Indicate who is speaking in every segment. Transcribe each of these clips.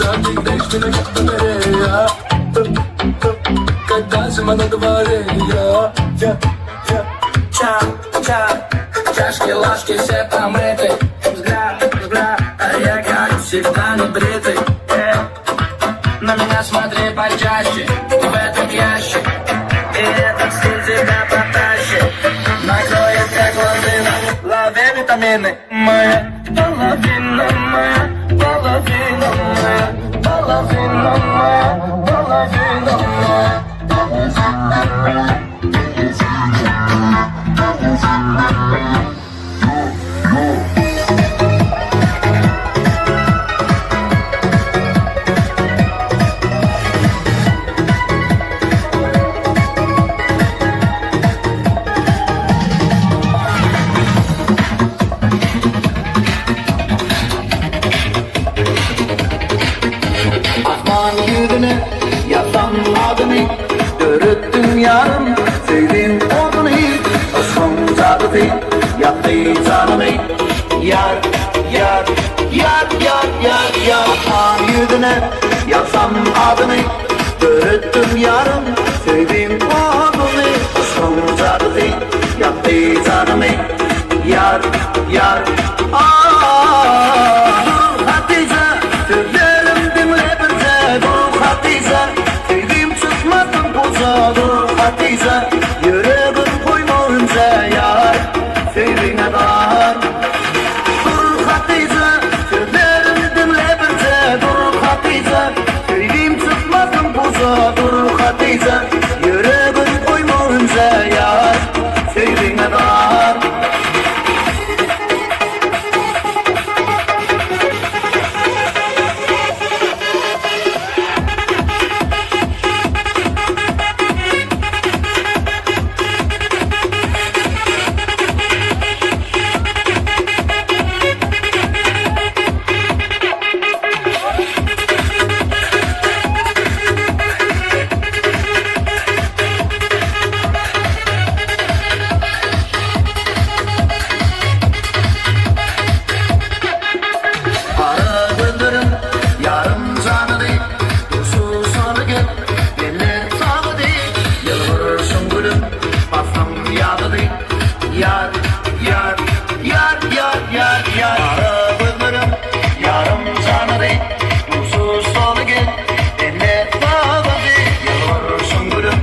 Speaker 1: Каждый день, что на батарея. Когда зима на дворе, чашки, ложки, все помыты. Взгляд, а я как всегда не бритый. На меня смотри почаще, в этот ящик. И этот стиль тебя потащит. Накроет как лавина, лови витамины. Моя половина, моя половина, моя половина, моя половина, моя.
Speaker 2: Yüzüne yazsam adını Dürüttüm yarım sevdim odunu Aşkım sadığı yaktı canımı Yar, yar, yar, yar, yar, yar Aman yüzüne yazsam adını Dürüttüm yarım sevdim odunu Aşkım sadığı yaktı canımı Yar, yar, Hatice sözlerim dinle Dur Hatice, sevdiğim çıkmadın boza Dur Hatice, yüreğim koymayınca yar Sevdiğine dar Dur Hatice, sözlerim dinle birce Dur Hatice, sevdiğim çıkmadın boza Dur Hatice, yüreğim koymayınca yar Sevdiğine dar Yar, yar, yar, yar, yar, yar Ara bızlarım, yarım canı değil Dursuz solu gel, beni bağladı Yalvarırsın gülüm,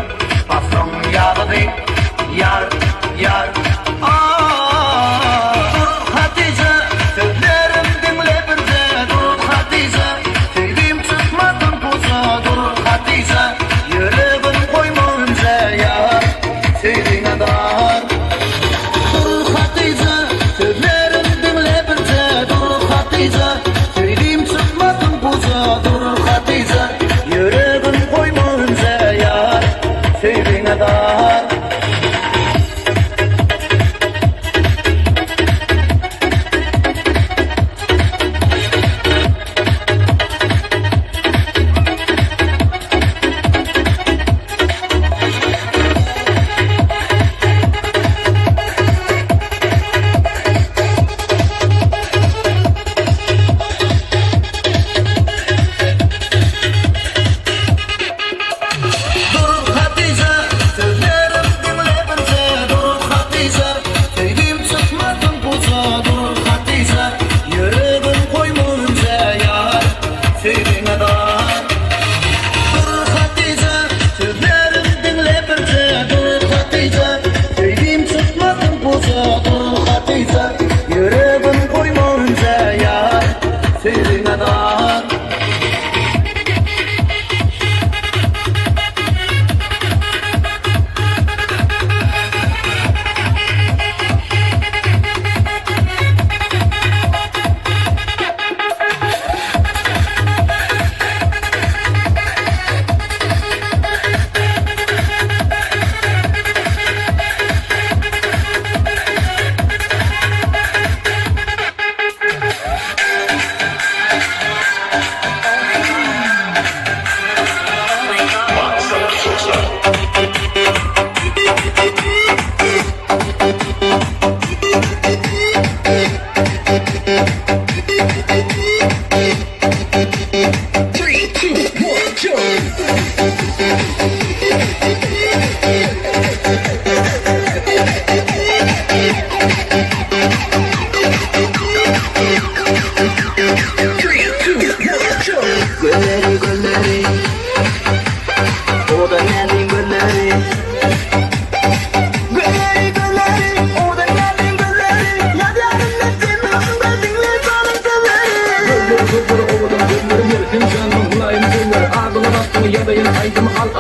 Speaker 2: patron yağladı Yar, yar, Dur Hatice, sözlerim dinle birce Dur Hatice, sevdiğim çıkmadın poza Dur Hatice, yüreğim koymayınca yar Sevdiğine dar Sözlerim dinle birce Dur Hatice Söyleyeyim çıkmadın boza Dur Hatice Yüreğim koymayınca yar Sevdiğine dar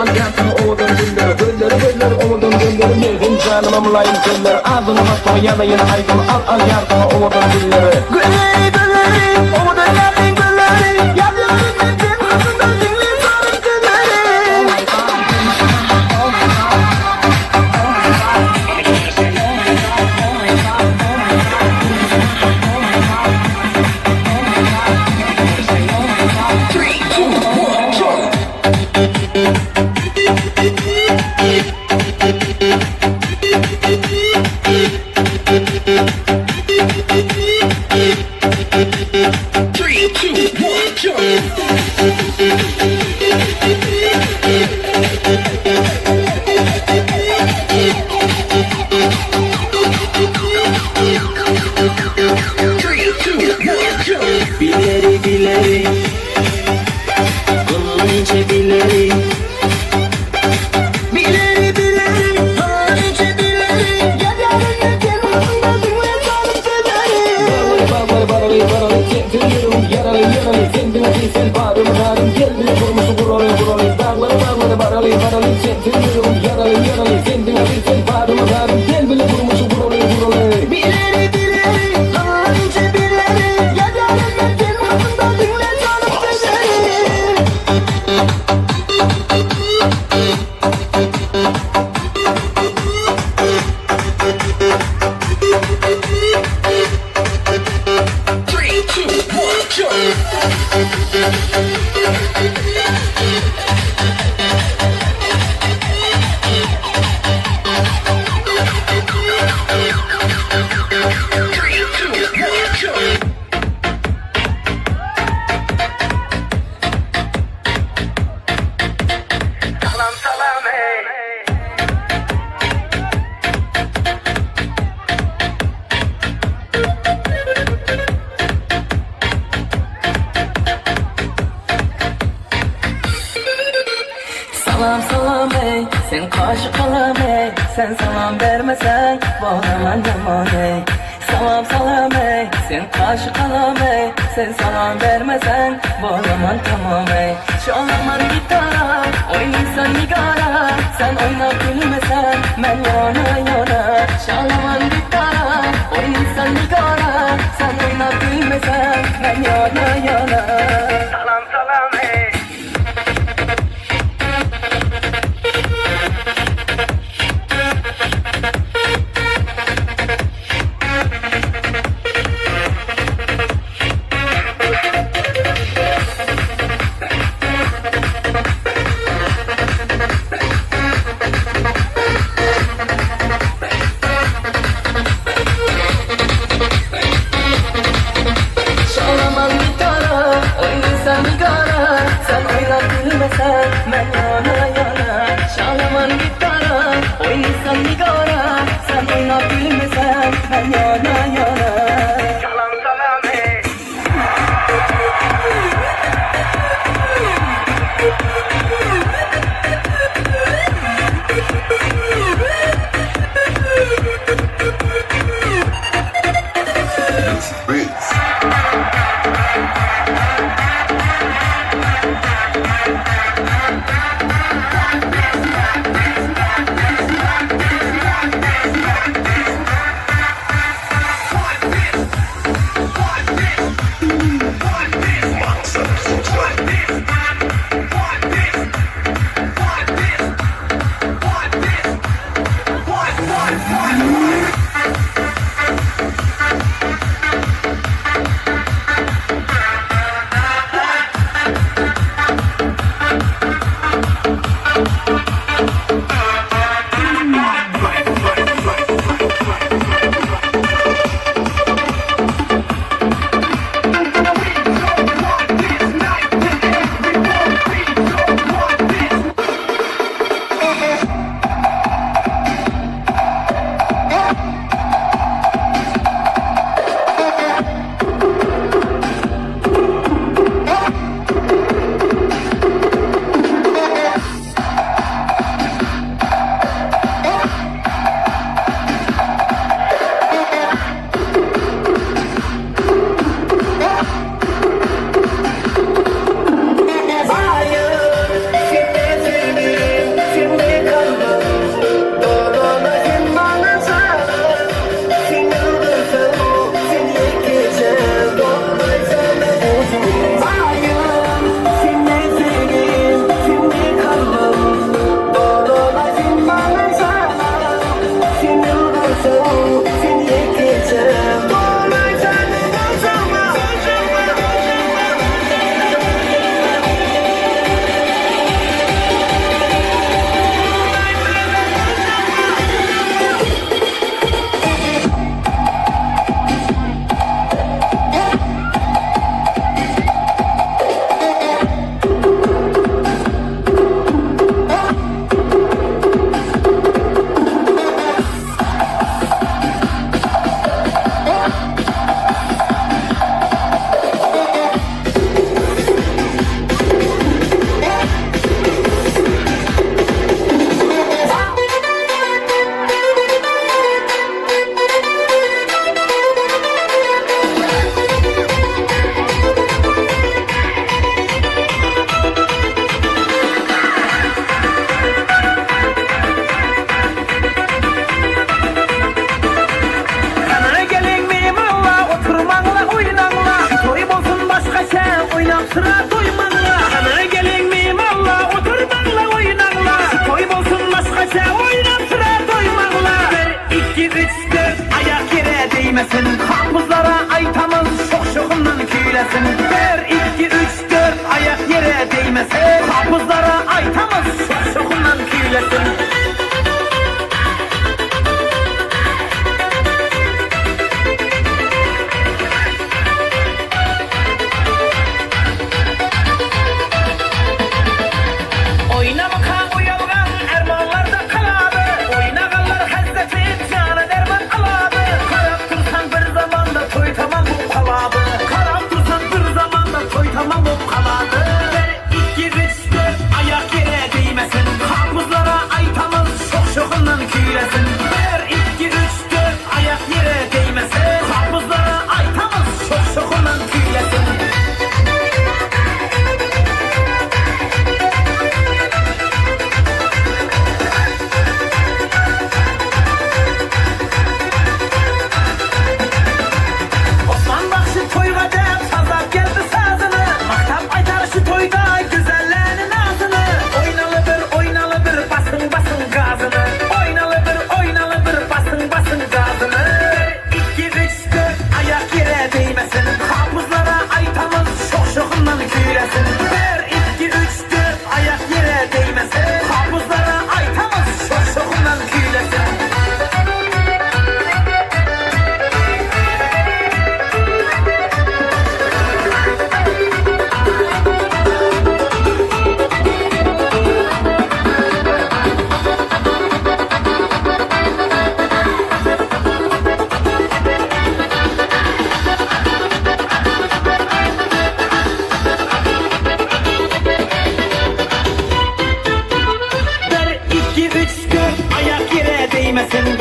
Speaker 1: al yakını oğudun güller Gölleri göller oğudun gölleri Mergin canıma mulayim göller Ağzını basma ya da yine aydın Al yakını oğudun gülleri Gülleri gülleri oğudun yakın gülleri Yazıyorum ettim kızından dinle sarım gülleri
Speaker 2: Bileri bileri Onunca bileri Bileri bileri Onunca bileri Yazarım ettim kızından dinle sarım gülleri
Speaker 1: Bağları çektiriyorum yaralı Kendime değilsen bağrımı darım Gel bile kurmuşu buralı Bağları çektiriyorum yaralı Kendime değilsen bağrımı darım Gel bile kurmuşu buralı
Speaker 2: Bileri bileri Onunca bileri Yazarım ettim kızından dinle sarım gülleri
Speaker 1: Salam salam hey Salam salam ey, sen karşı kalam ey Sen salam vermesen, bu zaman yaman ey Salam salam ey, sen karşı kalam ey Sen salam vermesen, bu zaman tamam ey Çalamam gitara, oynaysan nigara Sen oyna gülmesen, ben yana Çalamam gitara, oynaysan nigara Sen oyna gülmesen, ben yana Salam salam ey
Speaker 3: değmesin. Kapuzlara aytamız şok şokundan küylesin. 1, 2, 3, 4 ayak yere değmesin. Kapuzlara aytamız şok şokundan küylesin.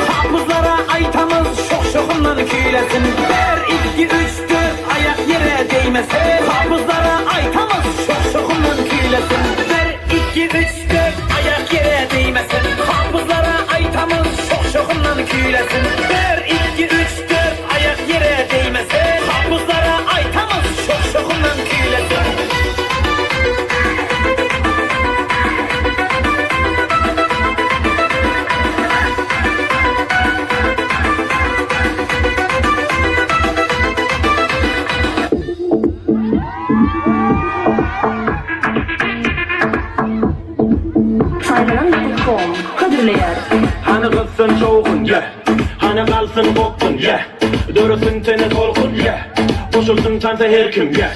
Speaker 3: Kapuzlara aytamız şok şokundan küylesin. 1, 2, 3, 4 ayak yere değmesin. Kapuzlara aytamız şok şokundan küylesin. 1, 2, 3, 4 ayak yere değmesin. Kapuzlara aytamız şok şokundan küylesin. 1, 2, 3, 4 ayak yere değmesin. Kapuzlara aytamız şok şokundan küylesin.
Speaker 4: Hani kızsın çoğun ye, hani kalsın kokun ye, dörüsün seni tolkun ye, boşulsun tansa her kim ye,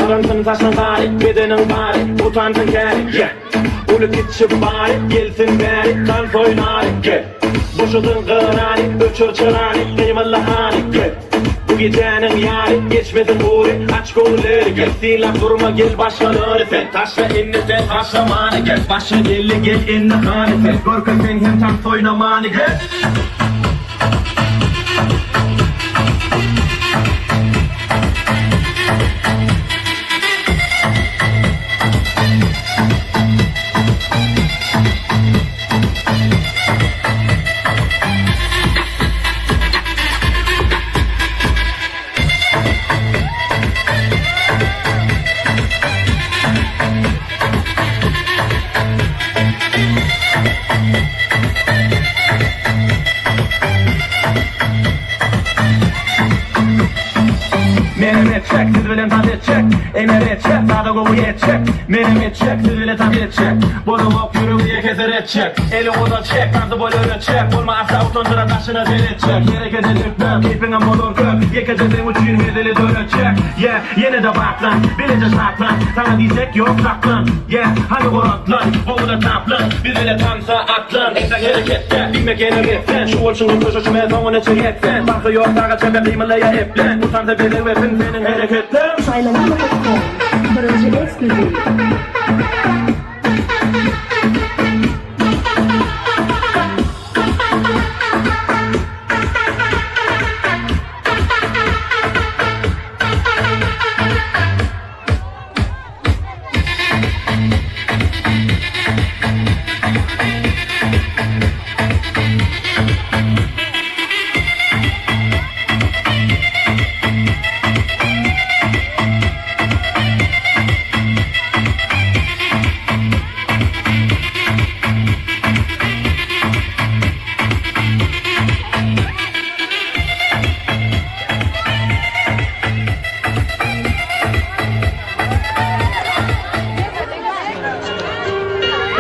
Speaker 4: aransın taşın bari, bedenin bari, utansın kari ye, ulu gitşip bari, gelsin bari, kan soynari ye, boşulsun kırani, öçür çırani, kıymalı hani ye. Bu gecenin yari, geçmesin uğri, aç kolları gel, silah durma gel başkaları sen, taşla inni sen, taşlamanı gel, başı gelli gel inni hani sen, korka sen hem tam soynamanı gel. Menem etçek, siz bilin tat etçek. Emer etçek, sağda kovu etçek. Menem etçek, siz bilin tat etçek. Bolu bok yürüye keser etçek. Eli oda çek, kansı boyu öğretçek. Olma asla utandıra taşına zel etçek. Yere keder lütfen, keyfine motor kök. Yekeceksin uçuyun hedeli dönecek. Yeah, yine de bak lan, bilince saklan. Sana diyecek yok saklan. Yeah, hani koratlan, oğlu da taplan. Biz bile tansa atlan. Ekran harekette, bilmek yine refren. Şu olçunun koşuşmaya sonuna çeketsen. Farkı yok, sağa çebe kıymalaya eplen. Utansa bilir ve senin hareketler.
Speaker 5: Saylanama.com Barıncı Ekskluziv.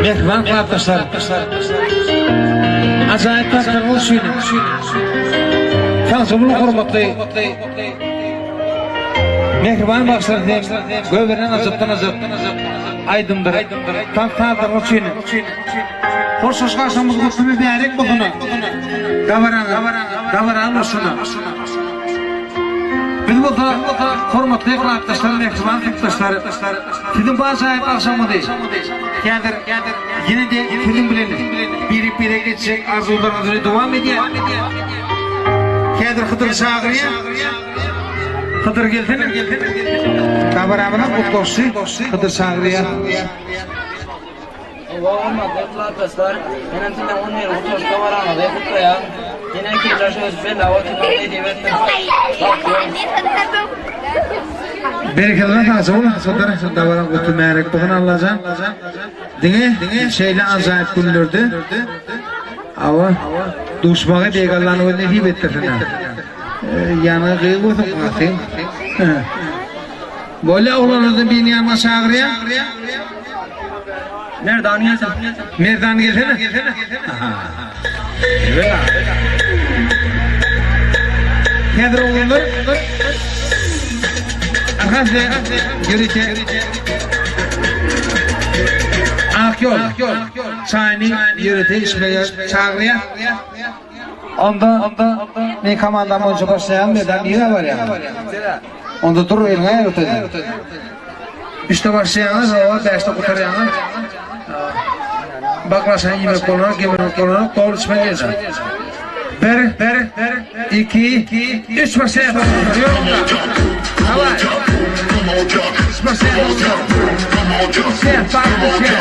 Speaker 6: Mehman arkadaşlar. Acayip tatlı olsun. Tanrı bunu hürmetli. Mehriban başlar deyip, göberen azıptan azıp, aydındır, tanrı olsun. Hoşçaş karşımız kutlu bir bərek buğunu. Gavaran olsun. Biz bu da hürmetli arkadaşlar, mehriban arkadaşlar. Sizin bazı ayıp akşamı değil. Yine de film bilelim. Bire geçecek arzularınızı devam ediyor. Kadir Hıdır çağırıyor. Hıdır geldin. Kameramına kutlu olsun. Hıdır çağırıyor.
Speaker 7: Allah'ım kutlu arkadaşlar. Benim sizden 10 yıl kutlu hoş kamerama ve kutlu ya. Yine ki çalışıyoruz. Ben de o tüpümde diyemedim.
Speaker 6: Bereketli kalsın oğlum. Sonra davara kutu merak bugün Allah'can. Dine şeyle acayip günlerdi. Ama duşmağı begallarını öyle deyip ettirdin. Yanı kıyıp oldum bakayım. Böyle oğlanızın bir yanına çağırıyor.
Speaker 7: Nereden gelsin?
Speaker 6: Nereden gelsene? Evet. Nedir oğlanlar? Arkadaşlar yürüyce Akyol Çayni yürüyce işmeye çağırıyor. Onda ne komandam önce başlayan birden biri var ya. Onda dur eline yürütedi. İşte başlayanlar o 5'te kurtaryanlar. Bakmasan yemek kullanarak doğru içmeye geleceğim. Bir, iki, üç başlayalım. Hava. Üç başlayalım. Sen farklı şey.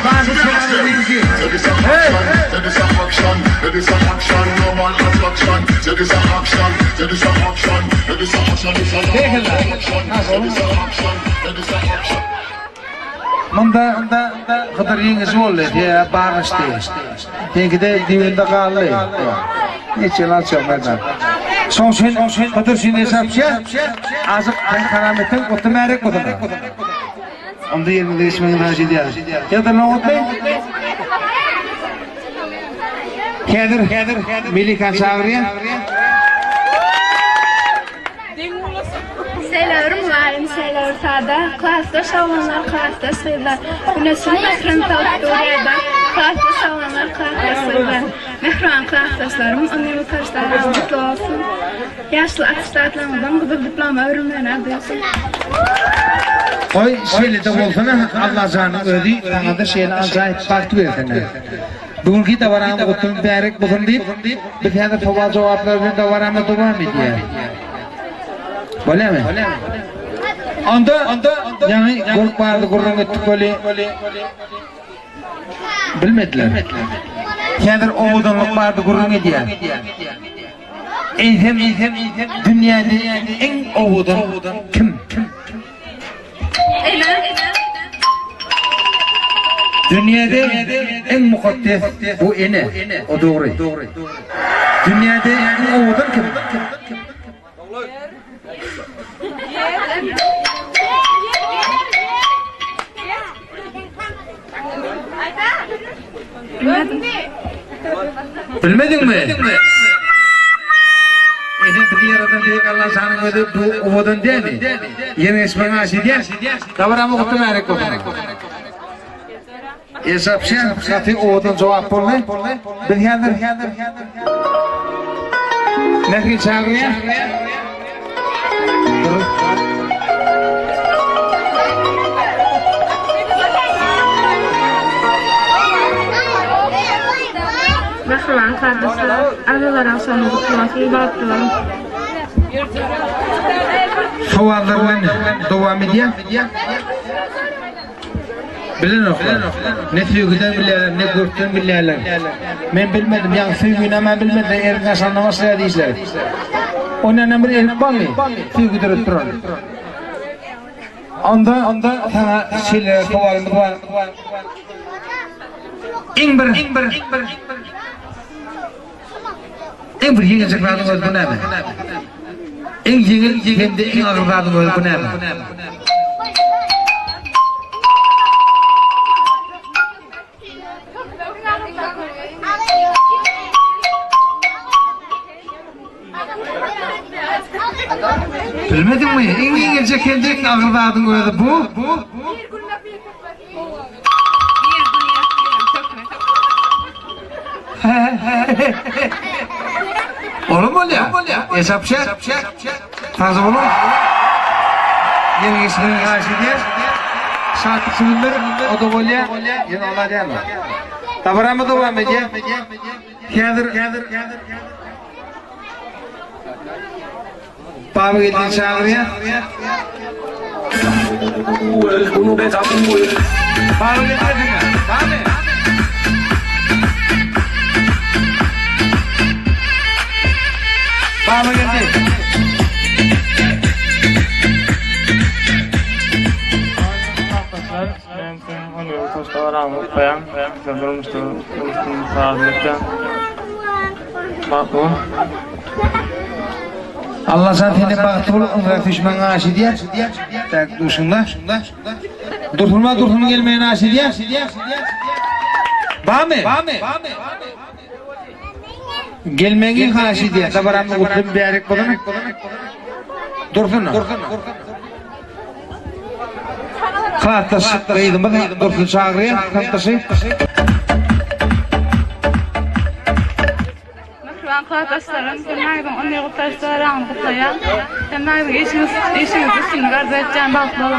Speaker 6: Farklı şeyler birinci. Hey! Manda Hıdır yengesi oldu diye bağırıştı. Çünkü de düğünde kaldı. Hiç yalan söylemeden. Son şey Hıdır şimdi hesapça azık karametin kutu merek kutu. Onda yerinde ismini hacı diye. Ya da ne oldu? Kadir Melika çağırıyor.
Speaker 8: Selam mülayim, selam sada. Klasta şavanlar, klasta sıylar. Güneşin mehrin tavuklarıyla. Klasta şavanlar, klasta sıylar. Mehran klastaslarım, onların taşları mutlu olsun. Yaşlı atışlardan bu da diploma öğrenmeni alıyorsun.
Speaker 6: Oy şeyle de olsana Allah canı ödü. Sana da şeyle acayip farklı versinler. Bugünkü davarağımı kutun bərek bugün deyip bir tane soğal cevaplarını davarağımı devam ediyor. Böyle mi? Onda yani grup vardı, grubun ettik böyle bilmediler. Kendir oğudanlık vardı, grubun ediyor. Eğitim dünyada en oğudan kim? Dünyada en mukaddes bu ene, o doğru. Dünyada en oğudan kim? Bilmedin mi? Bir yaradan deyik Allah sana ödü bu ovadan dedi. Yeni ismini aşı diye. Davranma kutu merak oldu. Hesapşa, zaten ovadan cevap oldu. Bir yandır. Ne ki çağırıyor?
Speaker 8: Mehriban kardeşler, arılar akşamı kutlaması ibaretler.
Speaker 6: Soğallarla devam ediyor. Bilin oklar. Ne sevgiden bilirler, ne korktuğunu bilirler. Ben bilmedim, yani sevgini ben bilmedim. Erken sanlaması ya değişler. Onun bir erik var mı? Sevgi durup duran. Onda sana şeyler soğalında var. En bir yengeceklerden öldü bu ne mi? En yengel hem de en ağırlardan öldü bu ne mi? Bilmedin mi? İngilizce kendi ağırdadın öyle bu. Oğlum ol ya. Hesap şey. Tanzı bunu. Yeni geçtiğini karşı diye. Şarkı sınırlar. O da ol ya. Yine Allah değil mi? Tabaramı devam ediyor. Kadir. Baba gittin çağırıyor.
Speaker 1: Bunu bet atın bu.
Speaker 6: Baba getirdin mi? Baba geldi. Allah seni baktı bul, umre düşman aşı diye. Tak duşunda. Durtulma gelmeyen aşı diye. Bağ mı? Gelmeyen aşı diye. Tabaramı kutlu bir erek bulun. Durtuna. Kılattaşı. Kıydım bak. Durtun çağırıyor. Kılattaşı.
Speaker 8: Arkadaşlarım, kenardan onu yurttaşlarım kutlayan, kenardan işimiz için gazeteceğim bakmalı.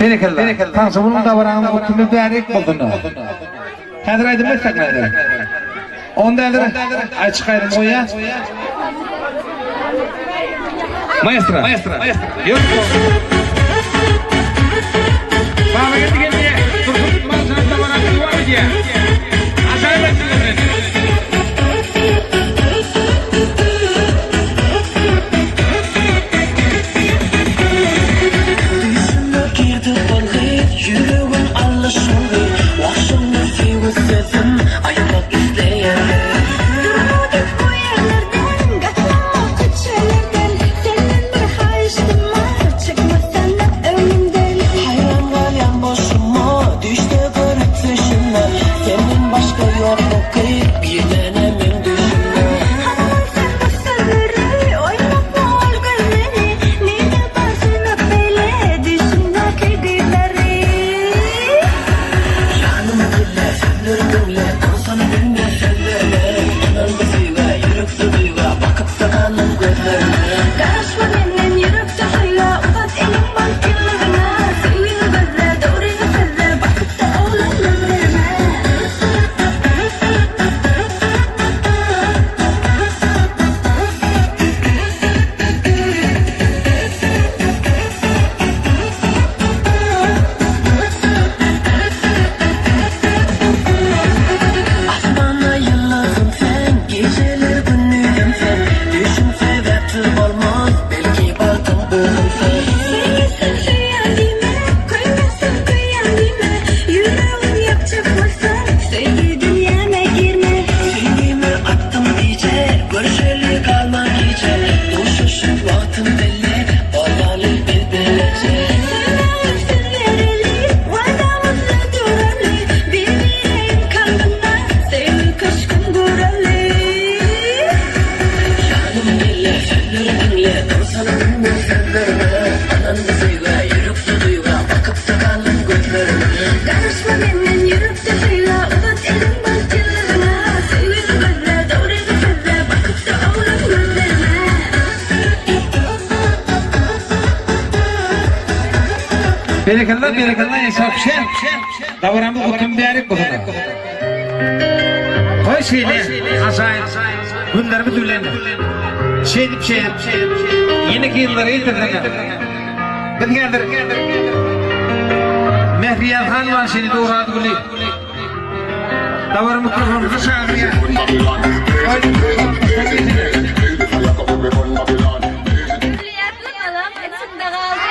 Speaker 6: Berekeller. Tanrı bunun da varanı kutlu bir erek buldun. Kadir aydın mı etmekler? Onda elde açık ayrım oya. Maestra. Yok. Baba geldi. Dursun manzarada varanı var diye. Aşağıya bekliyorum.
Speaker 9: Yüreğim alışıldı, başımda fiyat sesim, ayırmak isteyen.
Speaker 2: Durmadık bu yerlerden, katlanma kaçırlardan. Senin bir hayıştın var, çıkmasan da önümden.
Speaker 9: Hayran kalyan boşuma, düştü garip peşimden. Senin başka yok mu kıyıp, bir denemem düşünme.
Speaker 2: Hanımın sen bu sırrı, oynatma ol gözleri. Neyde barsın öpeyle, dışındaki gülleri.
Speaker 9: Yanımı dinle, sözleri dinle, konsanı dinle, sözlerine. Yanımda suyla, yürekte duyla, bakıp da kanım gözlerine.
Speaker 2: Karışma benimle yürüp de huyla, uzat elim bak yıllarına. Sevgili gözler, doğru sözler, bakıp da oğlan gözlerime.
Speaker 9: Asmana yıldızım sen, geceler günlüğüm sen. Düşünse dertlim olmaz, belki baltım buldum sen.
Speaker 2: Sevgisin hayalime, koymazsın kıyalime. Yüreğim yapacak mısın, sevgi dünyama girme.
Speaker 9: Sevgimi attım iyice, görüşeli kalmak iyice. Doşuşun vaktim belli, bağlanır birbirlece.
Speaker 2: Sevmem sözlerili, vadamızla durali. Bir yüreğim kalbinde, sevgi kışkın durali.
Speaker 9: Yanım dinle, sözleri dinle, dursana dinle sözlerine. Ananı duyla, yürekte duyla, bakıp da kaldım gözlerine.
Speaker 2: Karışma benimle yürüp de huyla, uzat elim bak yıllarına. Sevgili gözler, doğru sözler, bakıp da oğlan gözlerime.
Speaker 6: Berekeller hesap şey. Davranma kutun bir erek buldun. Koy şeyle, asayın. Günlerimi düğlendim. Şey. Yeni yılları yitirdim. Ben geldim. Mehriyat Han var seni doğradı gülü. Davarı mikrofonu dışarıya.
Speaker 8: Hürriyetli kalam içinde kaldı.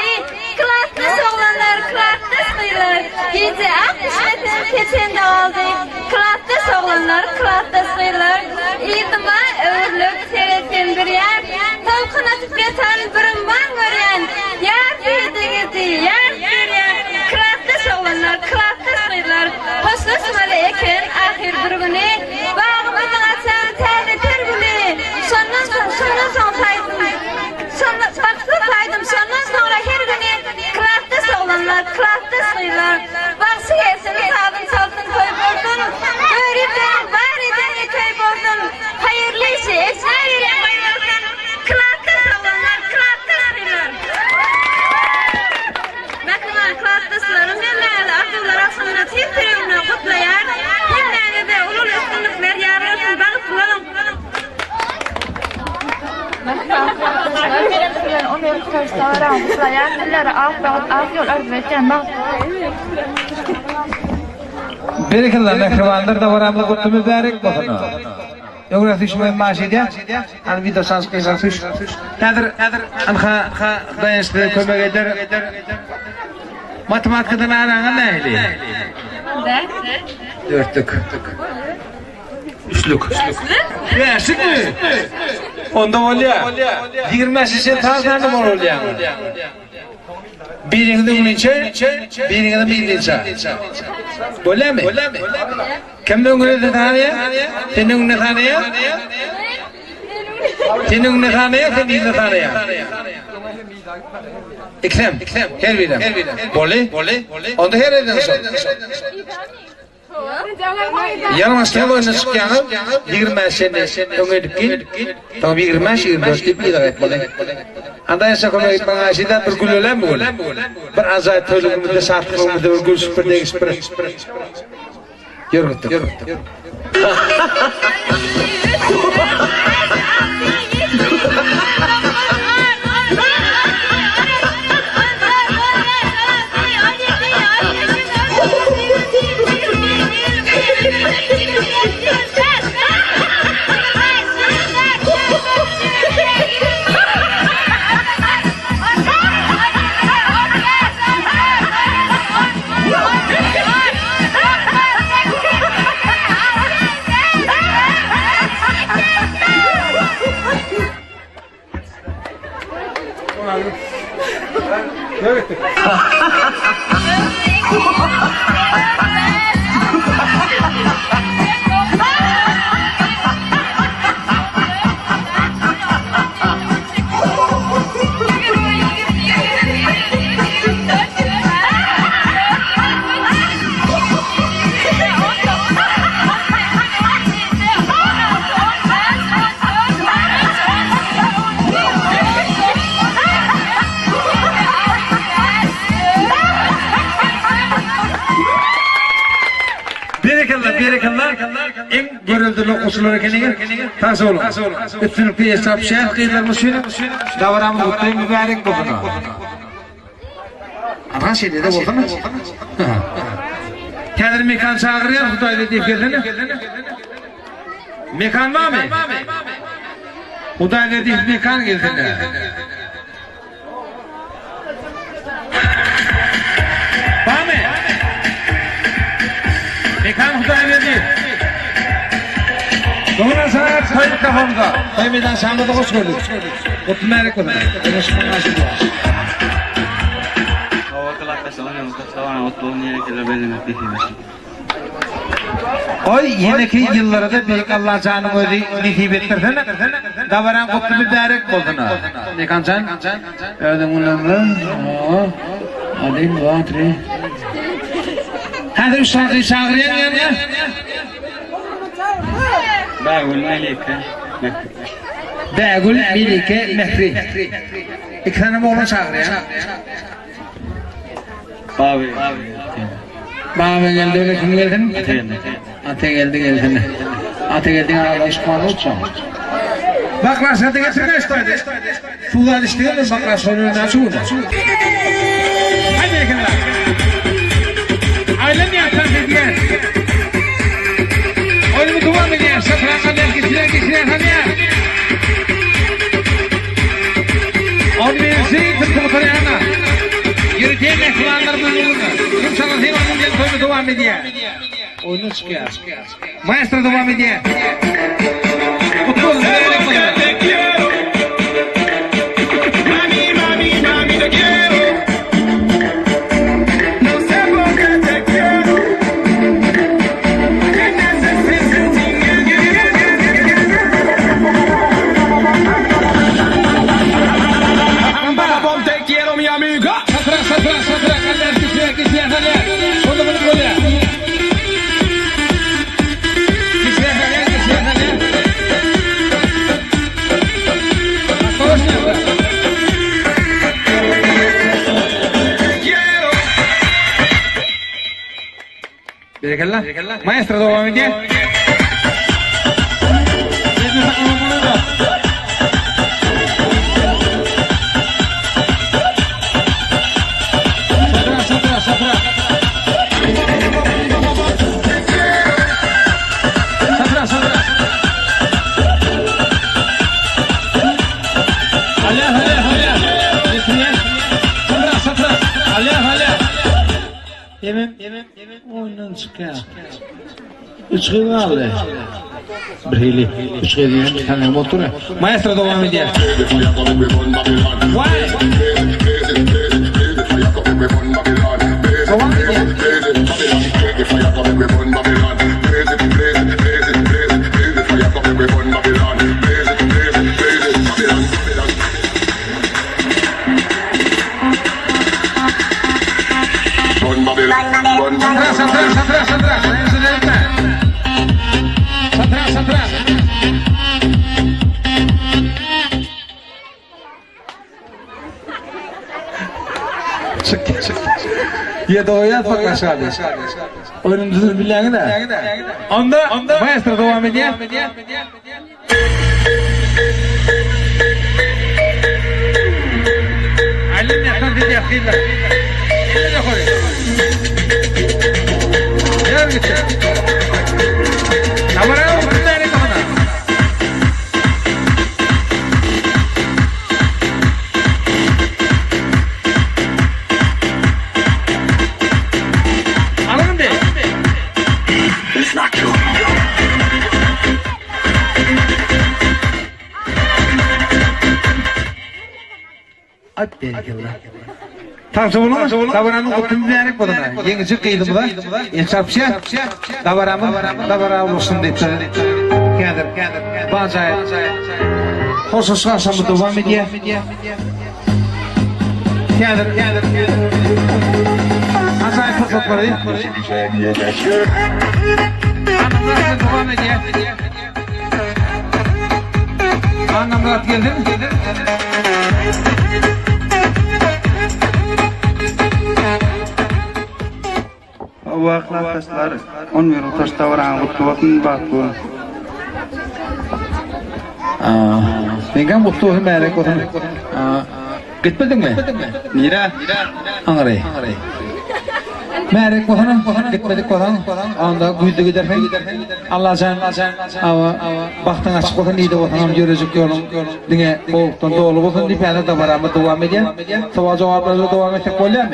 Speaker 8: Klassda soğlanlar, klassda sıylar. Gece 60 metre keçende kaldı. Klassda soğlanlar, klassda sıylar. İdima öğürlük seyretken bir yer. Tavkın atıp yatan birim ban gören. Yer gidi, yer göryen. Klassda soğlanlar, klassda sıylar. Hoşlaşmalı eken ahir bir günü. Bağımızın açan terli ter gülü. Şundan son taydın.
Speaker 2: saylar. Bakşı gelsin sağdın çalsın koy bolsun. Öğretmenin var edeni köy bolsun. Hayırlı işi eşler ile koymasın. Klatta sallanlar, klatta saylar. Bakın klattaslarım benlerle akıllar akşamına tez terörüne kutlayar. Benlerle de ulul üstünlükler yarıyorsun. Bakıp bulalım.
Speaker 6: Berekallah mehribanlar da varamlı kutlu mübarek bolsun. Yograt düşmeyin maşide. Hani video sanskıysa tuş. Kadir anha dayanıştı kömek eder. Matematikadan arağa neyli? Dörtlük. Üçlük. Beşlik mi? Onda olya. 20 sen tazanım olya. Birinde bununca, birinde millinca. Öyle mi? Kimden günü tanıyor? Senin günü tanıyor? Senin günü tanıyor, senin günü tanıyor. İklem, her birden. Böyle, onda her yerden sor. Yarım aslan oyuna çıkyanı 20 sene öngedip git. Tamam 24 tip bir dakika böyle. Anda esa kono ipanga sida bir gülölen mi? Bir azat tölümümüzde sartımımızda bir gül süpürdeki süpür. Yürüttük. Berekallah. En görüldü okusulara kendine taz olun. Üstünlükte hesap şeyh kıyılarımı söyle. Davranımı mutlu mübarek bolsun. Aman şeyde de oldu mu? Kendi mekan çağırıyor, Hudayla deyip geldin. Mekan var mı? Hudayla deyip mekan geldin. Var mı? Mekan Hudayla deyip. Doğru sana kayıp kafamda. Kayıp'dan Şam'da da hoş gördük. Mutlu mübarek olsun. Konuşmanın aşırı var. Oy yeneki yıllarda büyük Allah canım öyle nisip ettirsene. Davaran kutlu mübarek boldun. Ne kancan? Ördüm ulanım. Alayım vatri. Hadi üç saatli çağırıyan yanına. Bağul Melike Mehri. İki tane mi oğlan çağırıyan? Bağım'a geldi öyle kim geldin? Ate geldi. Ate geldin ağabey işkuanı uçacağım. Baklas hadi getirme istedi. Sular istiyor mu baklas sonunu açıyor. Hadi yakınlar. Ailem yapsan dediler. Oyunu devam ediyor. Satrançlar geçiren hadi ya. Organize tıpkı tarihana. Yürüteyen ekranlarımız olur. Kimsenin hemen gel oyunu devam ediyor. Oyunu çıkıyor. Maestro devam ediyor. Mutlu olun. Mami, te quiero. No sé por qué te quiero. Que necesito te quiero, mi amiga. Atrás, que sea. Bekella. Maestro devam ediyor. Oyundan çıkıyor. 3 yıl kaldı. Bir hili. 3 yıl diyen tanım oturuyor. Maestro devam ediyor. Vay! Devam ediyor. Atrás. Atrás. Çık. Ya doğuya fakat şahane. Oyunun düzür billahi de. Onda maestro devam ediyor. Alim yakın dedi yakıyla. Eline koyuyor. Yer gitti. Kameraya bakın da eline kamera. Anladın de. Ay berikAllah. Tamsa bunu dabaranın otunu denek bodana. Yengicik kıydı bu da. Çarpışa. Dabaram olsun deyip. Kendir. Bazay. Hoşuş aşamı devam ediyor. Kendir. Azay fırsatları. Anlamlar devam ediyor. Anlamlar geldi.
Speaker 10: Vakla taşlar, 10 euro taşta var ama tuttuğun bak bu.
Speaker 6: Ben mutlu oldum merak oldum. Gitmedin mi?
Speaker 10: Nira.
Speaker 6: Angarey. Merak oldum. Gitmedik oldum. Onda güydü giderken. Allah can. Baktın açık olsun iyiydi olsun. Görecek yolum. Dine boğuktan doğulu olsun deyip yani da var ama devam ediyor. Soğuk cevaplarla devam etsek oluyor mu?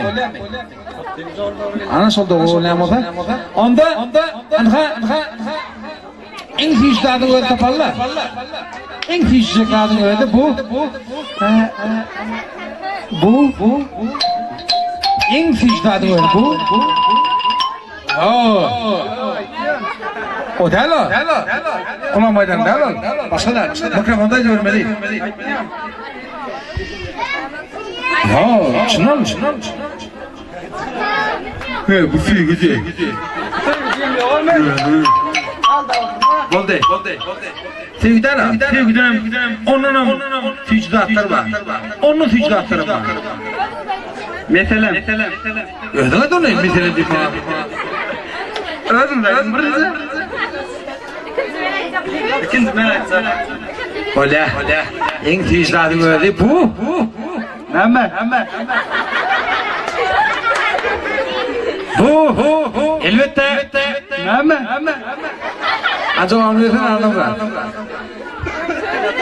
Speaker 6: Ana sol doğru olamazsa. Onda en fücdadın öyle taparlar. En fücdadın öyle bu. En fücdadın öyle bu. O değil o. Ulan maydan değil o. Başka da. Mikrofonda görmedi. Şunlar mı? Bu film gidiyor. Oldu. Sevgiden onun fücdatları var. Onun fücdatları var.
Speaker 10: Mesela.
Speaker 6: Öyle de onu mesela değil mi?
Speaker 10: Öldüm burası. İkinci merak zaten.
Speaker 6: Öyle. En fücdatın öyle bu.
Speaker 10: Hemen.
Speaker 6: Bu. Elbette.
Speaker 10: Hemen.
Speaker 6: Acaba anlıyorsun anlamda.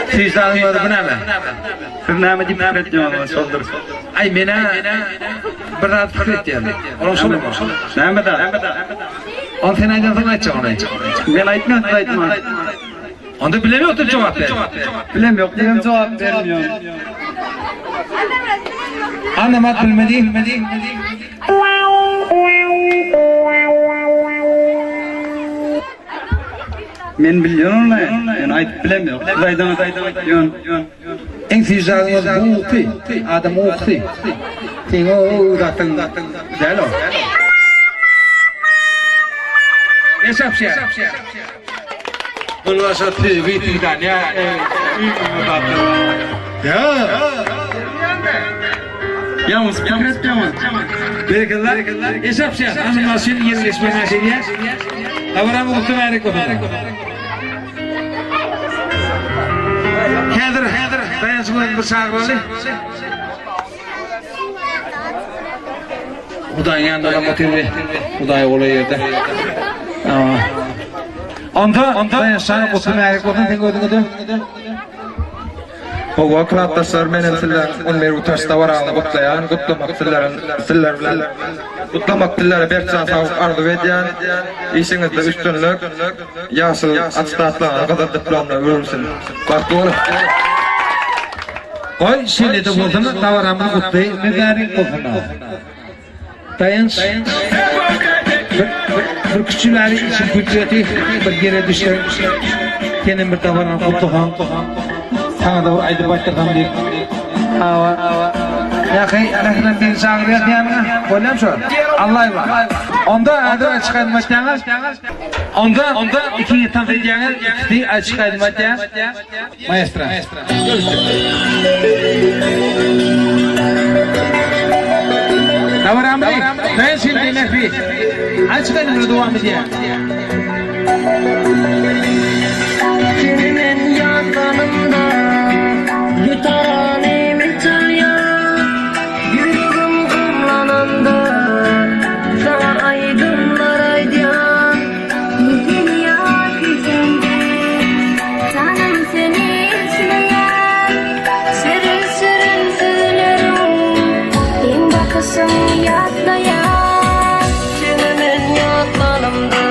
Speaker 6: Fücdatın öyle bu ne mi?
Speaker 10: Fırnama deyip etmiyorum ama soldur.
Speaker 6: Ay mena bir rahat fikir ettim. Onu sorma.
Speaker 10: Hemen da.
Speaker 6: On sen aydan sonra açacağım onu.
Speaker 10: Ben aytmam.
Speaker 6: Onda bilemiyorsun cevap ver.
Speaker 10: Bilemiyorum diyorum cevap vermiyorum.
Speaker 6: Anlamat bilmedi.
Speaker 10: Men biliyorum lan. Ben ayıp bilemiyorum. Zaydan diyorsun.
Speaker 6: En fücdatın bu ukti. Adam ukti. Sen o zaten değil o. Ne şapşa? Bunu aşağı TV'den ya. Yalnız fikret tamam. Berekeler. Hesap şey. Animasyon yerleşme şeyi. Tavaramı kutu verdik o. Heather. Dayansın bir sağırlı. Uday yanında da motive. Uday olay yerde. Onda dayansın kutu verdik o. Tek ödün.
Speaker 10: Owa klassdaşlar menen sizler onları utaşda warağını kutlayan, kutlamak sizler bilen kutlamak dilleri berçan sağlık arzu edýän, işiňizde üstünlük, ýaşyl atstatlaryna kadar diplomlar görülsün. Barky bolun.
Speaker 6: Koy şeýle de bolsa tawaramyny kutlaý, megaring bolsun. Dayanç. Bir küçüleri için bütçeti bir yere düşer. Kenin bir tawaran kutlahan. Sana da ayda başladım diye. Ya kay alaklan bir sağıriyat yanına. Koyalım şu. Allah'ı var. Onda adı çıkardım açtığınız. Onda ikinci tam edeceğiniz. İkisi çıkardım açtığınız. Maestra. Tavaram Bey. Ben şimdi nefi. Açıklayın devam edeceğim.
Speaker 9: Kimin yanlarında yutarane metalya yüreğim kumlananda sana aydınlar aydan bu dünya güzelde tanım seni izleyen sürün söylerim en bakışın yatlayan kimin yanlarında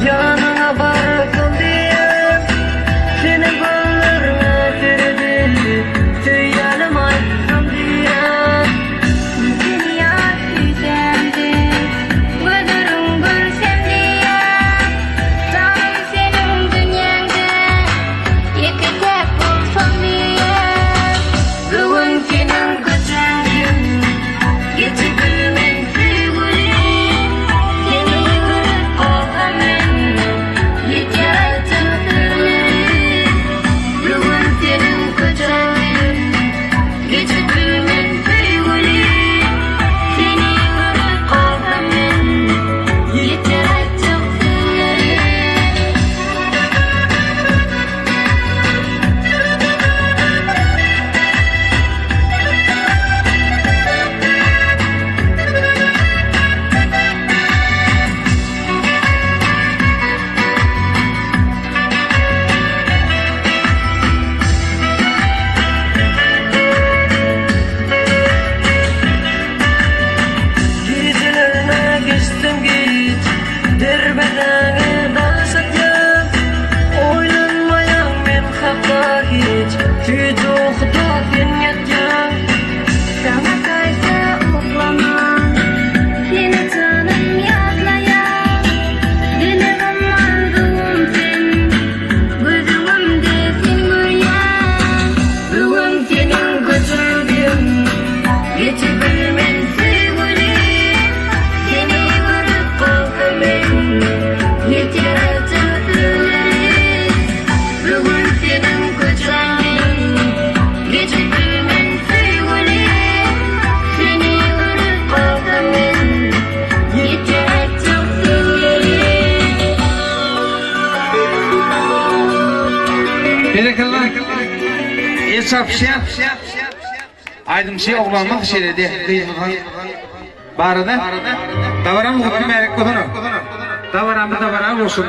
Speaker 9: yanına bakın diye seni bağlarına teredi tüylerim aydın diye dünya güzeldi gözlerim görsem diye tanrım senin dünyanda iki tek olsam diye bugün senin güzelliğin geçip bilmem sevgilim seni yürüp olamam yeter artık bugün senin güzelliğin geçip bilmem sevgilim seni yürüp olamam yeter artık gecelerine geçtim git derbedeni daşatıp oylanmayan men haqqa hiç tüyde okuda sen yatcan sana kaysa uğlaman seni tanım yatlayan dilerim arzum sen gözümde sen görýän bugün senin göçürdüm geçip bilmem sevgilim seni görüp kalkamam yeter artık bugün senin göçürdüm geçip bilmem sevgilim seni görüp kalkamam yeter artık
Speaker 6: Berekeler. Hesap şey. Aydım şey oğlanmak şeyledi. Barada. Tavaram kutu merek kutunu. Tavaram olsun.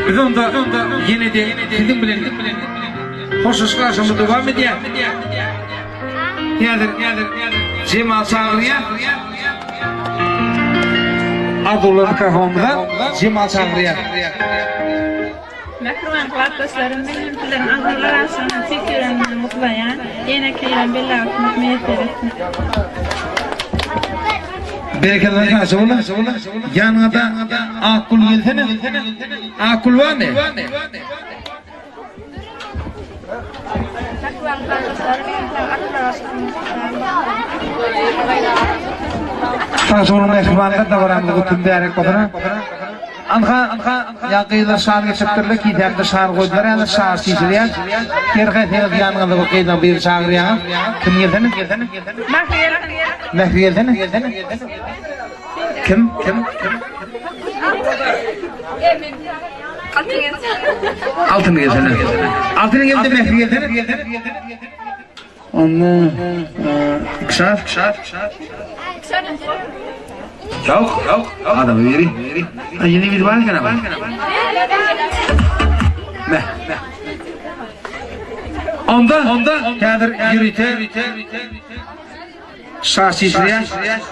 Speaker 6: Biz onda yine de dedim bilen. Hoşuz karşımda devam ediyor. Geldir. Cemal Çağrı'ya. Abdullah Kahvam'da Cemal Çağrı'ya.
Speaker 8: Mehruan klassdaşlarım benim bilen anılar arasında fikirlerini mutlayan, yine kıyılan belli atmak meyetleri.
Speaker 6: Berekeler kaçı ola? Yanına da akul gelsene. Akul var mı?
Speaker 8: Mehruan klassdaşlarım benim bilen anılar arasında
Speaker 6: Sonra mehruanda da var anı kutun değerek koduna. Anha yaqıyla şan geçiptirli ki de şan koydular yani şan şişiriyen. Gerçekten yanında bu kıydan bir çağırıyor. Kim geldi? Mehdi geldi. Kim? Altın geldi. Altın geldi Mehdi geldi. Onu şaf. Yok. Adamı veri. Yeni bir var gene. Ne? Onda kadir yürüte. Şahsizliğe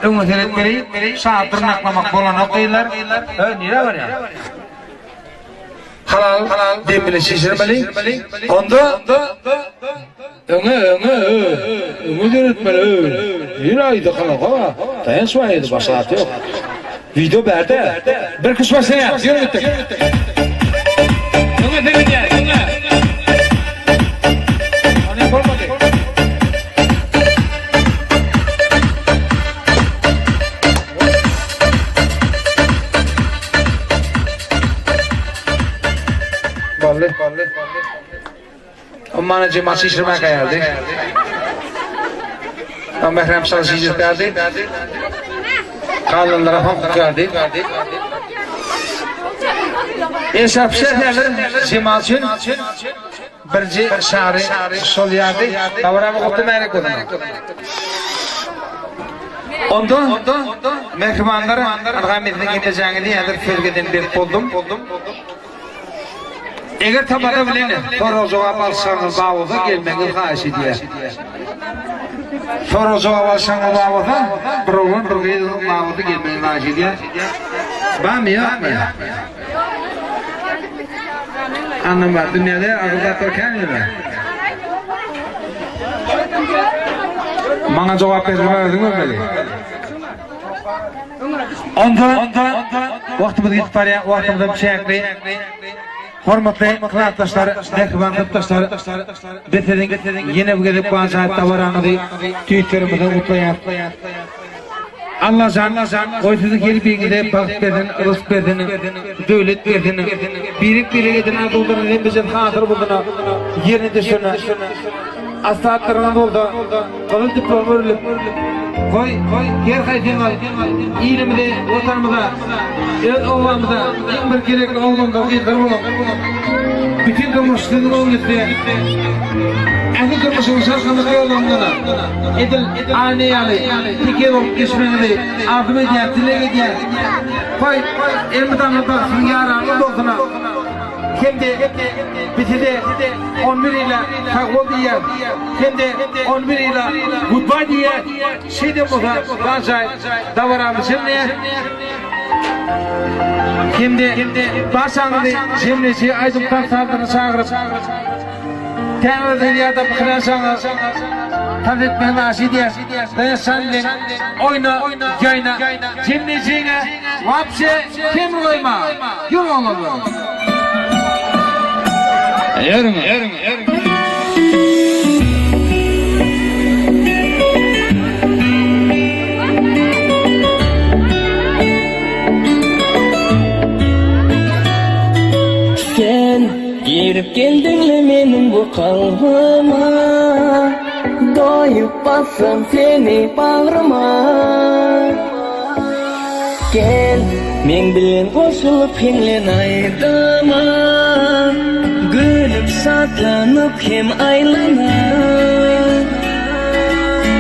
Speaker 6: ümit etmeli. Şah tırnaklamak bolan okuylar. Nere var ya? Halal demini şişirmeli. Onda Öngü yürütmeli. Bir ayda kalan dayansmaydı başlatı yok. Video berde. Bir kısma sen yap. Yürüttük. Öngü demin yani. Onu yapamadı. Balle. Aman cemaat şişirmek ayardı. Mehrem çalışıcı geldi. Kanunlara hukuk geldi. Esap şehirler cemaat için bir şahri sol yerdi. Davranma koptu merak oldu. Onda mehrimanlar rahmetine gideceğini diye fölgeden bir buldum. Eğer tabada bilene Torozova balsanız bağlıda gelmeniz karşı diye. Torozova balsanız bağlıda program bağlıda gelmeniz karşı diye. Var mı yok mu? Anlamadım. Dünyada akılda Türkiye mi? Bana cevap verdin mi böyle? Onda vaktimiz gitip var ya, vaktimizde bir şey ekleyin. Hormatly kılaatdaşlar, mehriban kılaatdaşlar, betedin yine bu gelip bazı tavaranı tüytlerimizden mutlayat. Allah can, koytuzu gelip ilgide bakıp bedin, rızk bedin, devlet bedin, birik edin, adolların bizim hatır bulduna, yerini düşünün. Aslatlarına doldu, kalıp diploma örülüp, koy, ger kayden al, ilimde, vatanımıza, Allah'ımıza, en bir gerekli olduğunda kıyıklar olun. Bütün kırmışlığını olun gitti. Ehli kırmışlığını şarkını kıyıldığında, edil, aniyalı, teker olup geçmeyeli, ardım ediyen, dile ediyen, koy, elmiden baksın yararlı dolduna. Hem de bitide 11 ile takol diye, hem de 11 ile goodbye diye şeyde bu bazı davranmış ne? Hem de başandı cemleci aydınlıktan sardığını çağırıp Tanrı'da ya da bıkıraşanı tabi etmeyen aşı diye dayasanlın oyna yayna cemleciğine vapşe kim koyma yol olur. Yarın.
Speaker 9: Sen girip geldinle benim bu kalbıma, doyup bassam seni bağrıma. Gel men bilen koşulup henlen aydama, gülüp saklanıp hem aylana.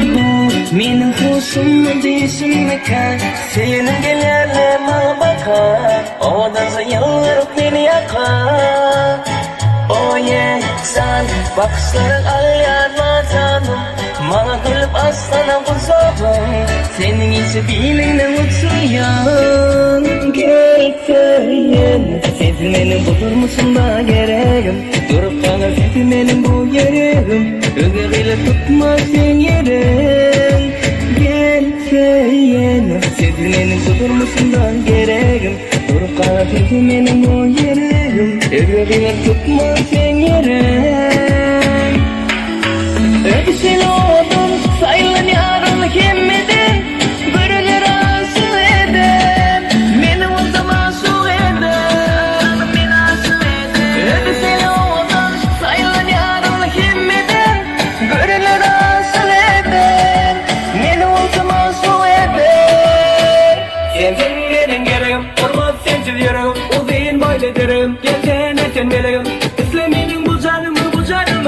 Speaker 9: Bu menin hoşum değişim kan, senin gelerle mal bakar, odansa yalvarıp beni yakar. Oh yeah, sen bakışların alyarla tanım, bana gülüp aslana kuzabım, senin için bilinle mutluyum. Gel söyleyin, sezmenin bulur musun da gereğim, durup kalır sezmenin bu yerim, ögeriyle tutma sen yerim. Gel söyleyin, sezmenin bulur musun da gereğim, durup kalır sezmenin bu yerim, ögeriyle tutma sen yerim. Öpüşün oldun, sayılan yarın kemmedin, görülür arzu eden, beni o zaman su eden.
Speaker 3: yüreğim Gel sen meleğim İsle menin bu canımı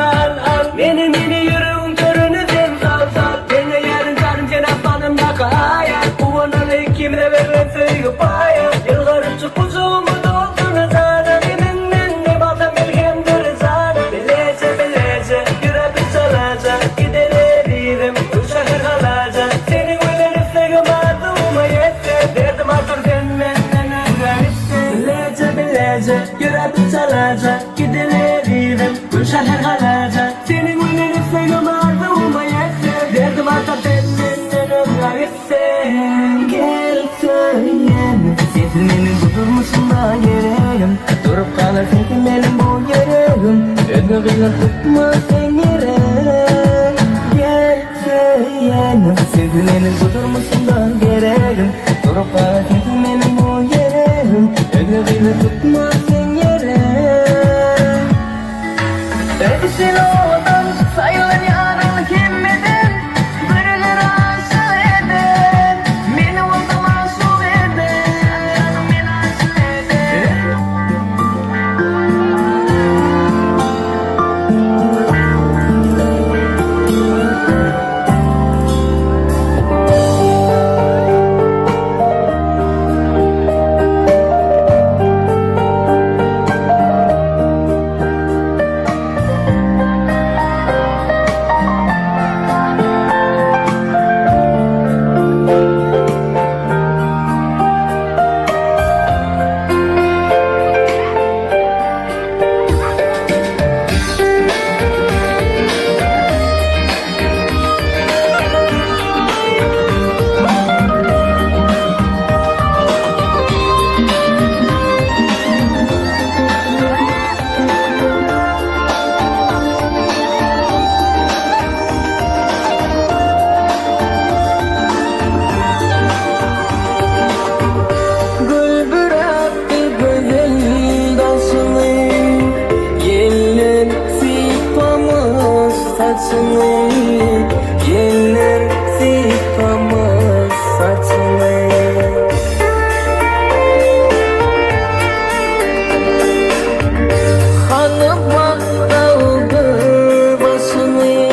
Speaker 3: al Meni yüreğim körünü sen sal Beni yarın canım sen aslanım yakaya Uvanları kimle vermesi yupaya Yılgarım çık kuzumu doldurna sana Benimle ne baldan belgemdir sana Bilece yüreğim çalacak Giderim bu şehir kalacak Senin öyle nefsegim ardığıma yetse Derdim artır sen benden öğrenirsin Bilece yüreğim çalacak Giderim bu şehir kalacak Senin öyle nefsegim ardığıma yetse Derdim artır sen benden öğrenirsin Gel söyleyem Sensiz benim durmuşum da yereğim Durup kalır sensiz benim bu yereğim Ödme kıyla tutma sen yereğim Gel söyleyem Sensiz benim durmuşum da yereğim Durup kalır sensiz benim bu yereğim Ödme kıyla tutma sen yereğim Ödüşün oğlan sayılır yarın kimmeden Bırılır aşık eden Beni oldum aşık eden Beni aşık eden Gül bıraktı gözün daşını Yeller sıkmamız saçını Yeller sıkmamız saçını Hanım aldı başını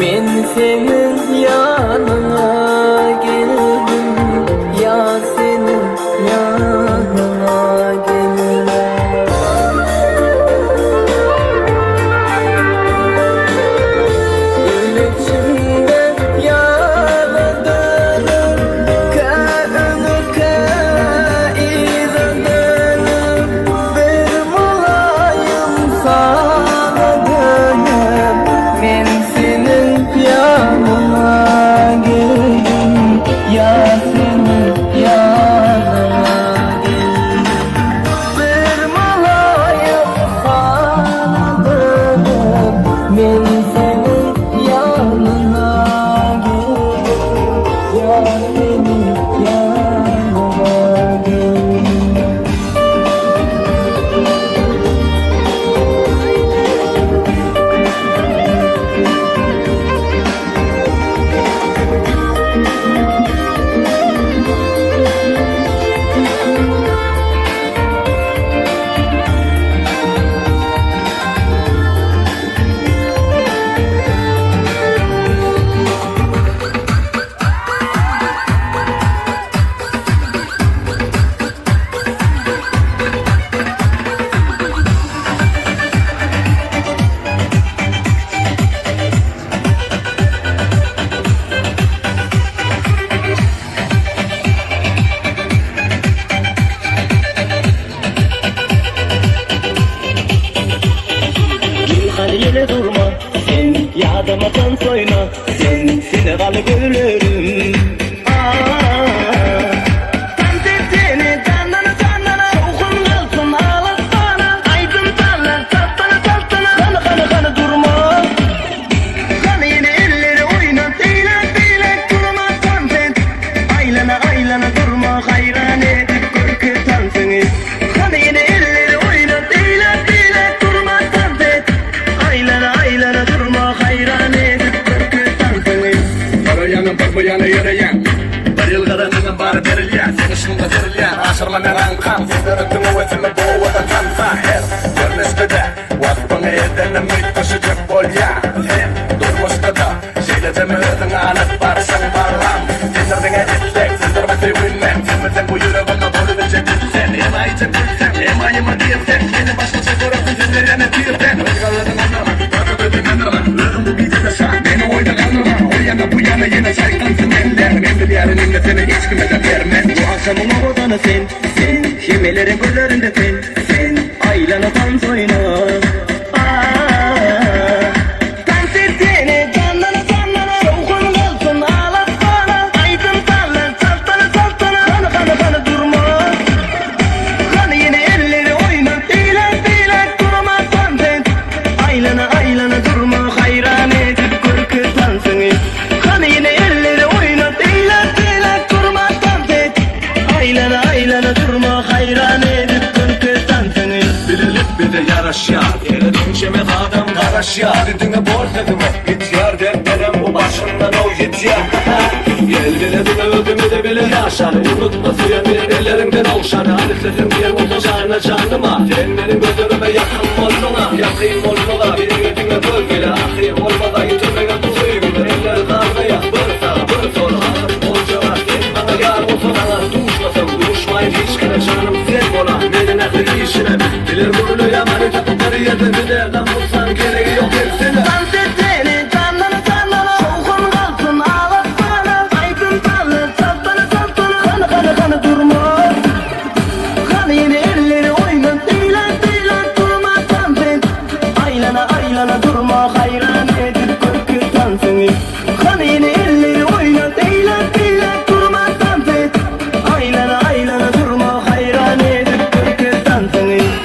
Speaker 3: Ben senin yanına geldim Ya senin yanına geldim Gül içinde yaradanım Kanı kaidanım Bir mulayım sana dönüm Ben senin yanına geldim Ya senin yanına geldim Bir mulayım sana dönüm Ben senin yanına geldim Ya senin yanına geldim Hadi yine durma Sen yadamadan soyma Sen Senegal'ı görürüm Tam sesini canlana Şokun kalsın ağlat bana Aydın sallar tatlana Kanı durma Kanı yine elleri oynat Eyle durma tam sen Aylana durma hayran edip korkutansınız Kanı yine elleri oynat Eyle durma tam sen Aylana durma hayran edip korkutansınız Yanım bak bu yana yürüyen Bir yıl karanının bari verilyen Seni şunla verilyen Aşırma ben ankam Sizler ötümü ve seni boğudan
Speaker 1: Bedenden müt taşıcık bol ya Hem durmuşta da Şeylete mürdün alıp barışan barlam Dinlerden etlek Sizlerime sevinmem Bilmesen bu yüreğime bölünecek sen Emayıcı bilsen Emayımı diysen Beni başka çekorasın sizlerine diysen Özgürlüğün anlama Bakıp ödün anlama Lörüm bu bize de şah Beni oyda anlama O yana bu yana yine şaykansın eller Memnun yarınımda seni hiç kime de vermem Bu akşamın o odanı sen Şimelerin gözlerinde sen Aylana dans oyna Dans ettiğini canlana canlana Şovkun kalsın ağlat bana Aydın parlar saltana saltana Kanı durma Kanı yine elleri oynat Dilek durmazsan sen Aylana durma hayran edip korkutansın Kanı yine elleri oynat Dilek durmazsan sen Aylana durma hayran edip korkutansın Bililip bize yaraş ya Yere dönüşeme adam karaş ya Düdüğüne bor dedim Git yar dertlerim bu başından o git ya Gel bile bile öldüğümü de bile yaşar Unutma suya bir ellerinden olşar Hadi sesin diye olacağına canıma Sen benim gözlerime yakın olsana Yakayım olsana bir yüzüme bölgele Akıyım olmadan yitirmeye tutuyum Eller kavgaya bir sola Olca var sen bana yar olsa bana Duşmasam duşmayın hiç kere canım sen bola Neden akıl işine Bilir bunu yamanı takımları yerden bir yerden bulsan gereği yok hepsine Dans ettiğini canlana canlana Şovkun kalsın ağlat bana Aydın parlar saltana kanı durma Kanı yine elleri oynat Dilek durmazsan sen Aylana durma hayran edip korkutansın Kanı yine elleri oynat Dilek durmazsan sen Aylana durma hayran edip korkutansın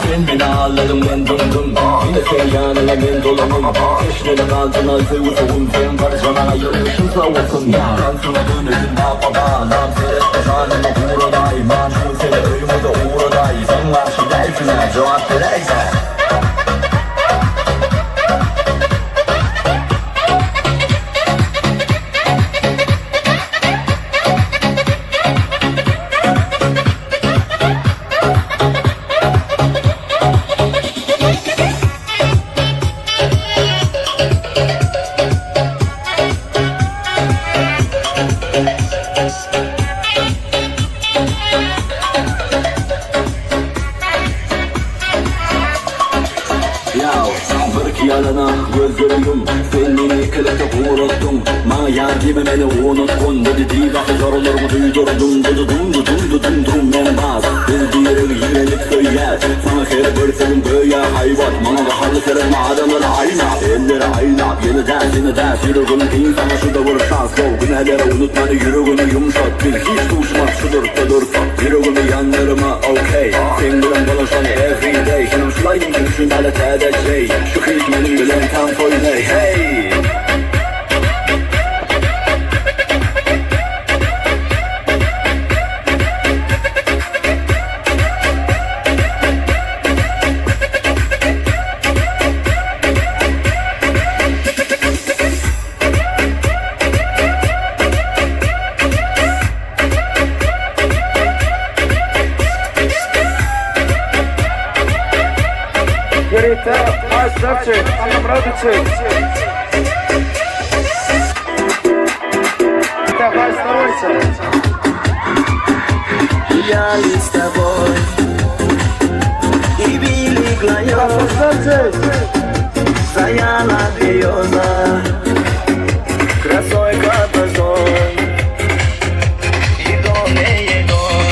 Speaker 11: Sen beni ağlarım ben döndüm Yine sen yanına ben dolanım Eşlerin altına sevuşum Sen karşına yürüyüşün savursun Ben sana dönüşüm baba Nam seyretme canımı uğradayım Ben şu seni ölümü de uğradayım Sen karşı değilsine cevap vereysen Yalana gözlerim Seni kilete uğrattım Bana yar gibi beni unutkun Dedi divakı sorularımı duydurdum Dudum ben baz Bildiğim yiyelik söyler Sana kere bölselim böyle hayvat Bana da halı serim adamlar ayna Elleri ayna yeniden Yürügün insana şu da vursan Sov günahları unutmanı yüreğini yumuşat Bir hiç tuşmak şudur da dursa Yüreğimi yanlarıma okey Sen bilen dolaşan everyday Canım şulayım ki düşün alet edecek Şu hikmenin bilen tam koynay hey
Speaker 9: Я с тобой И берегла Стояла береза Красой капозон И дом не дом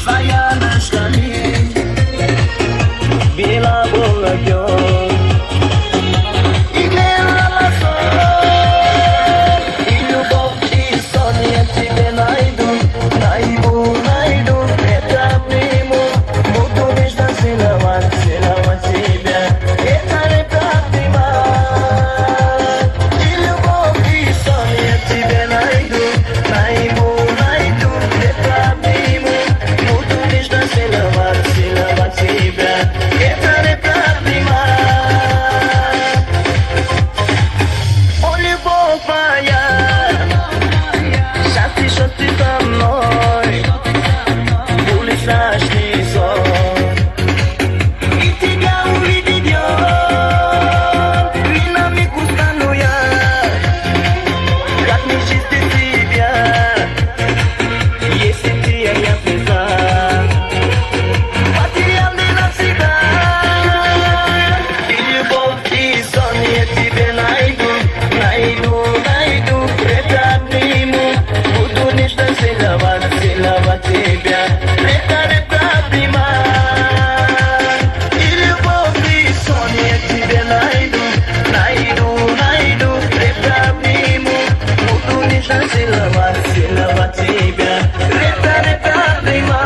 Speaker 9: Своя ночками Била волокён И глядела сон И любовь и сон Я тебе найду Это приму Буду нежно целовать тебя Это не правда целовать тебя. Это прямо. И любовь и сон я тебе найду. Это обниму. Буду нежно целовать тебя. Это прямо.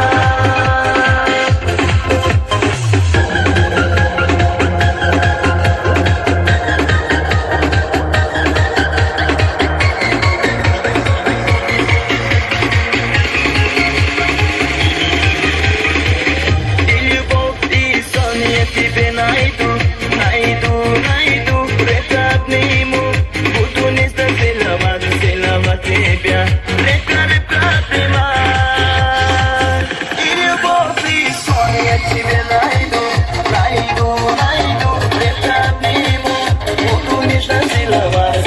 Speaker 9: Тебе найду, это обниму. Буду нежно целовать тебя. Это прямо. И любовь и сон я тебе найду. Это обниму. Буду нежно целовать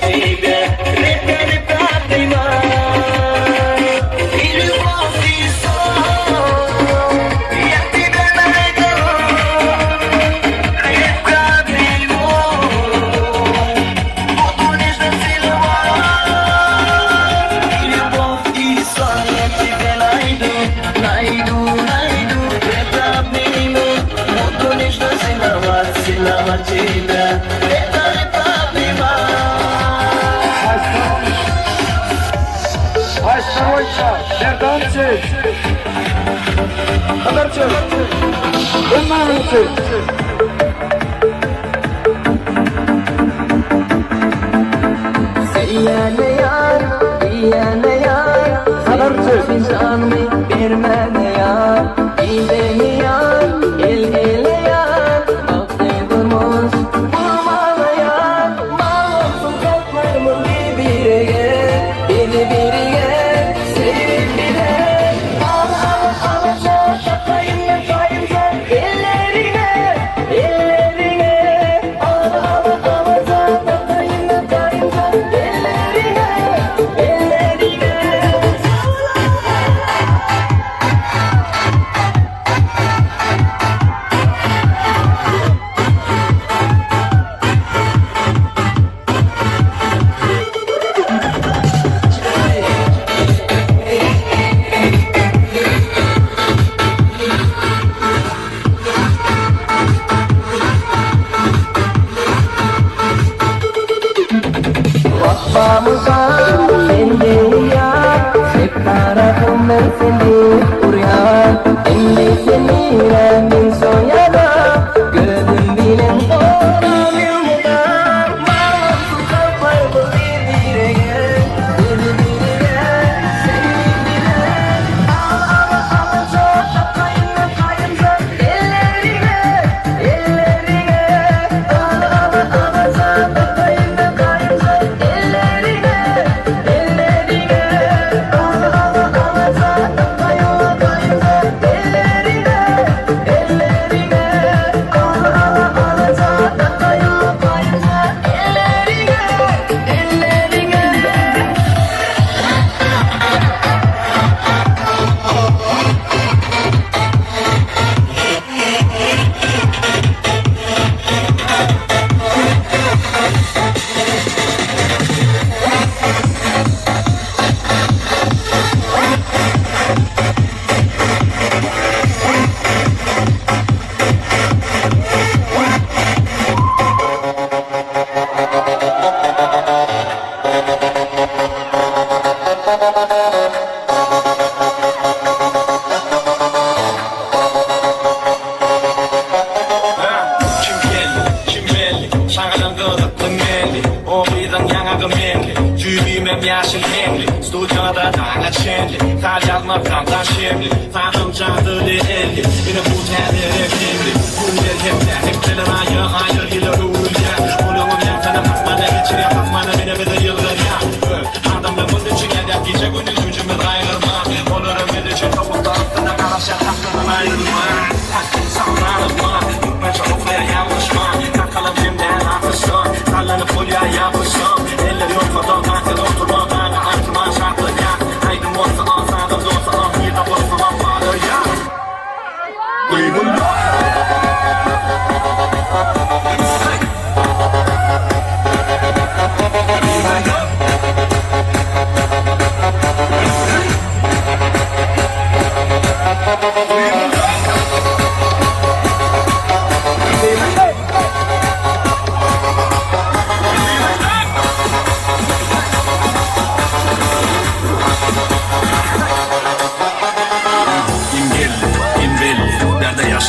Speaker 9: тебя. Это прямо. И любовь и сон я тебе найду.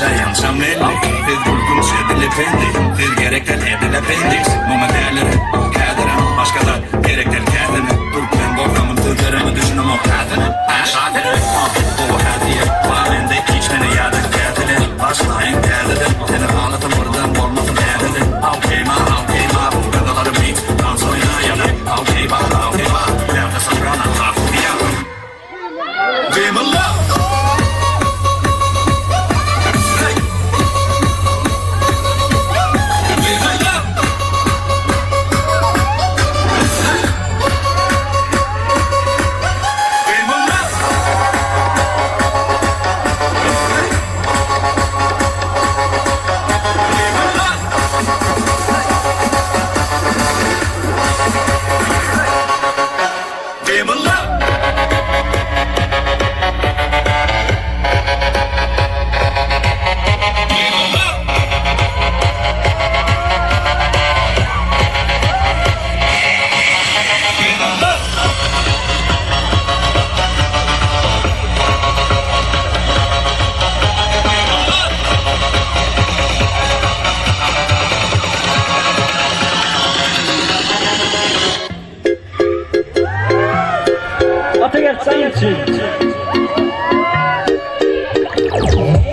Speaker 12: yaşayan samrelli Tez bulgunca dilependi Tez gerekten edil appendix Mama değerleri kadere Başkalar gerekler kendini Dur ben korkamın tüzlerimi düşünüm o kadını Şadını Bu hadiye Valende içmeni yadık kendini Başlayın kendini Seni ağlatın buradan olmasın kendini Okay ma Bu gadaları beat Dans oynayalım Okay ma Nerede sabrana Haklayalım Dream of love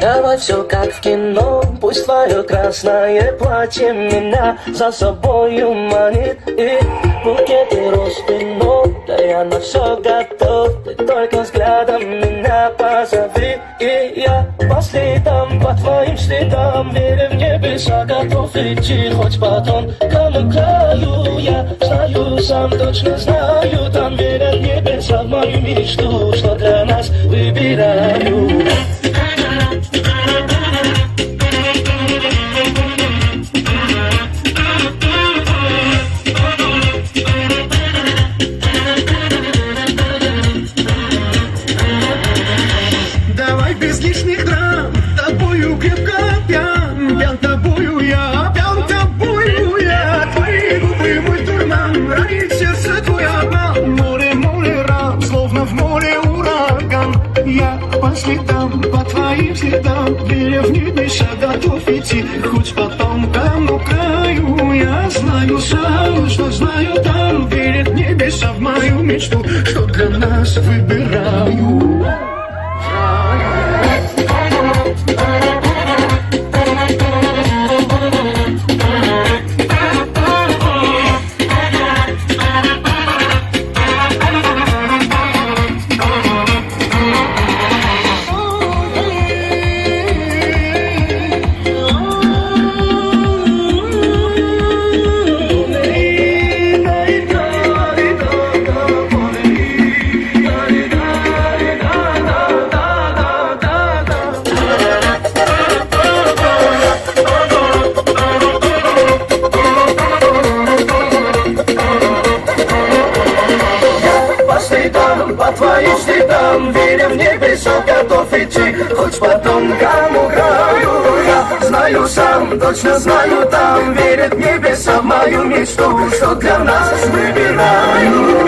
Speaker 9: Давай все как в кино, пусть твое красное платье меня за собою манит. И букеты роз вино, да я на все готов. Ты только взглядом меня позови. И я по следам, по твоим следам, веря в небеса, готов идти хоть по тонкому краю. Я знаю, сам точно знаю, там верят небеса в мою мечту, что для нас выбираю.
Speaker 13: Давай без лишних драм, тобою крепко пьян, пьян тобою я, твои губы мой дурман, ранит сердце твой обман, море ран, словно в море ураган. Я по следам, по твоим следам, веря в небеса, готов идти, хоть по тонкому краю. Я знаю сам, что знаю там, верят небеса в мою мечту, что для нас выбираю.
Speaker 9: По твоим следам, веря в небеса, готов идти, хоть по тонкому краю. Я знаю сам, точно знаю там, верят небеса в мою мечту, что для нас выбираю.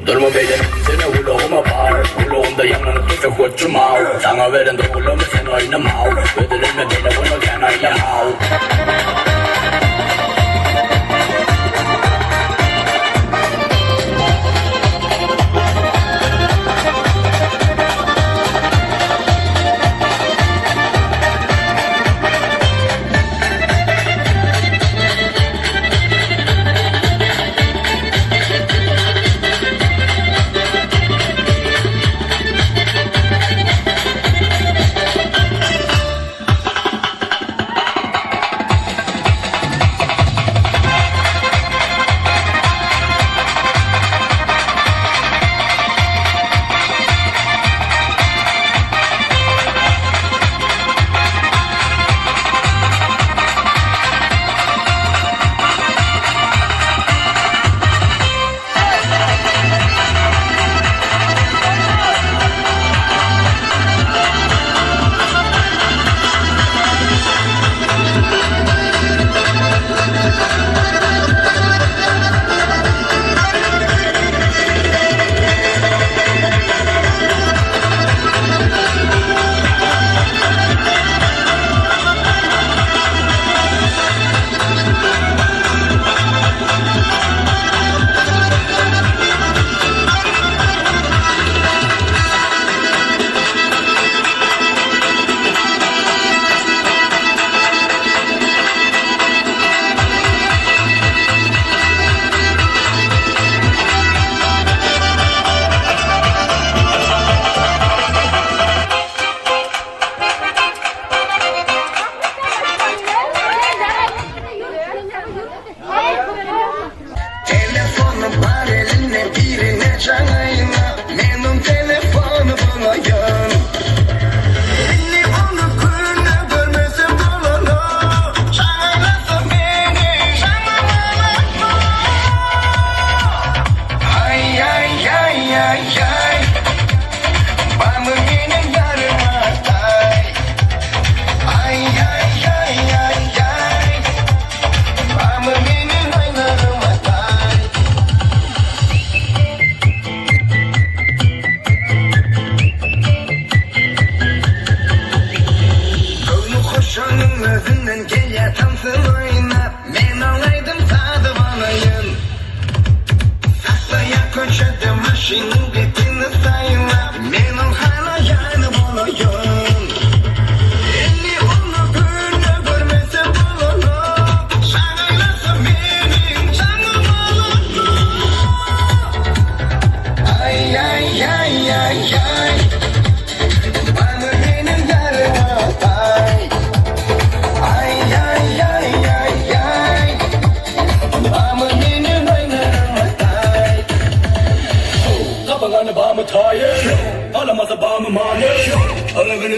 Speaker 1: Durma beyler, seni ulağıma var. Ulağımda yanını tutu koçum al. Sana veren de ulağımı sen oynama. Ödülünme beni bunu sen oynama.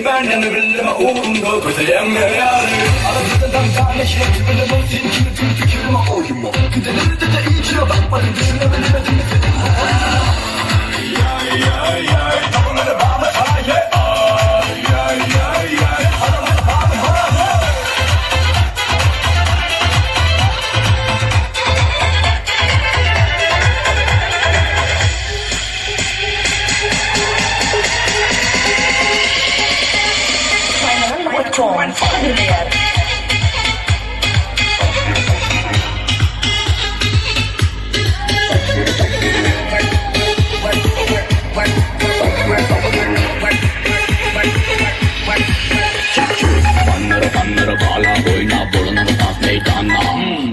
Speaker 1: benden öbürlerime uğrunda kötüyen yarı Alıcıdan kardeşine çıkınca bu zincir tüm fikrime oyma Gideleri de iyicine bakmadım düşünemedim Tabanları bağlı haye Adamları bağlı
Speaker 11: Fanları bağla oyna bulunanı tas meydana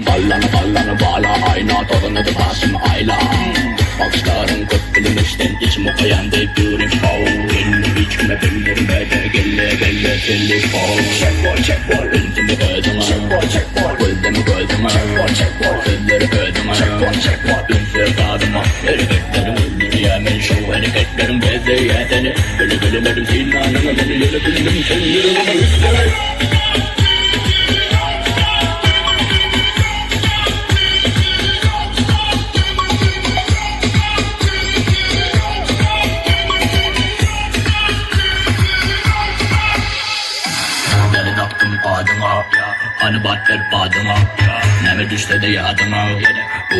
Speaker 11: Ballanı bağla ayna tadını da başım ayla Bakışların kıt bilinmişten içim okuyan deyip durum show Elini içime bildirime de gelle telli show Check ball Üntümü gözüme Gözümü Sözleri gözüme Ünsür kadıma Hareketlerim öldürü yemin show Hareketlerim bezde yeteni Bölü zinanımı beni bildim sen yürümü üstüme Hani battır badıma Neme düşse de yadıma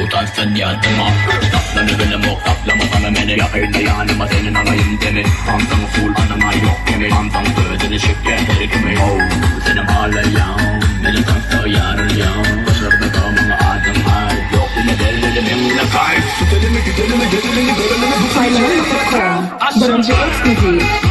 Speaker 11: Utansın yadıma Tatlanı benim o tatlama sana beni Yakayla yanıma senin anayım demin Tamsam full anama yok kimi Tamsam sözünü şirketleri kimi Senin ağlayan Beni tansa yarılayan Başarıda tamamı adım var Yok bile derlerim emine kayıp
Speaker 5: Saylanın.com Birinci X müziği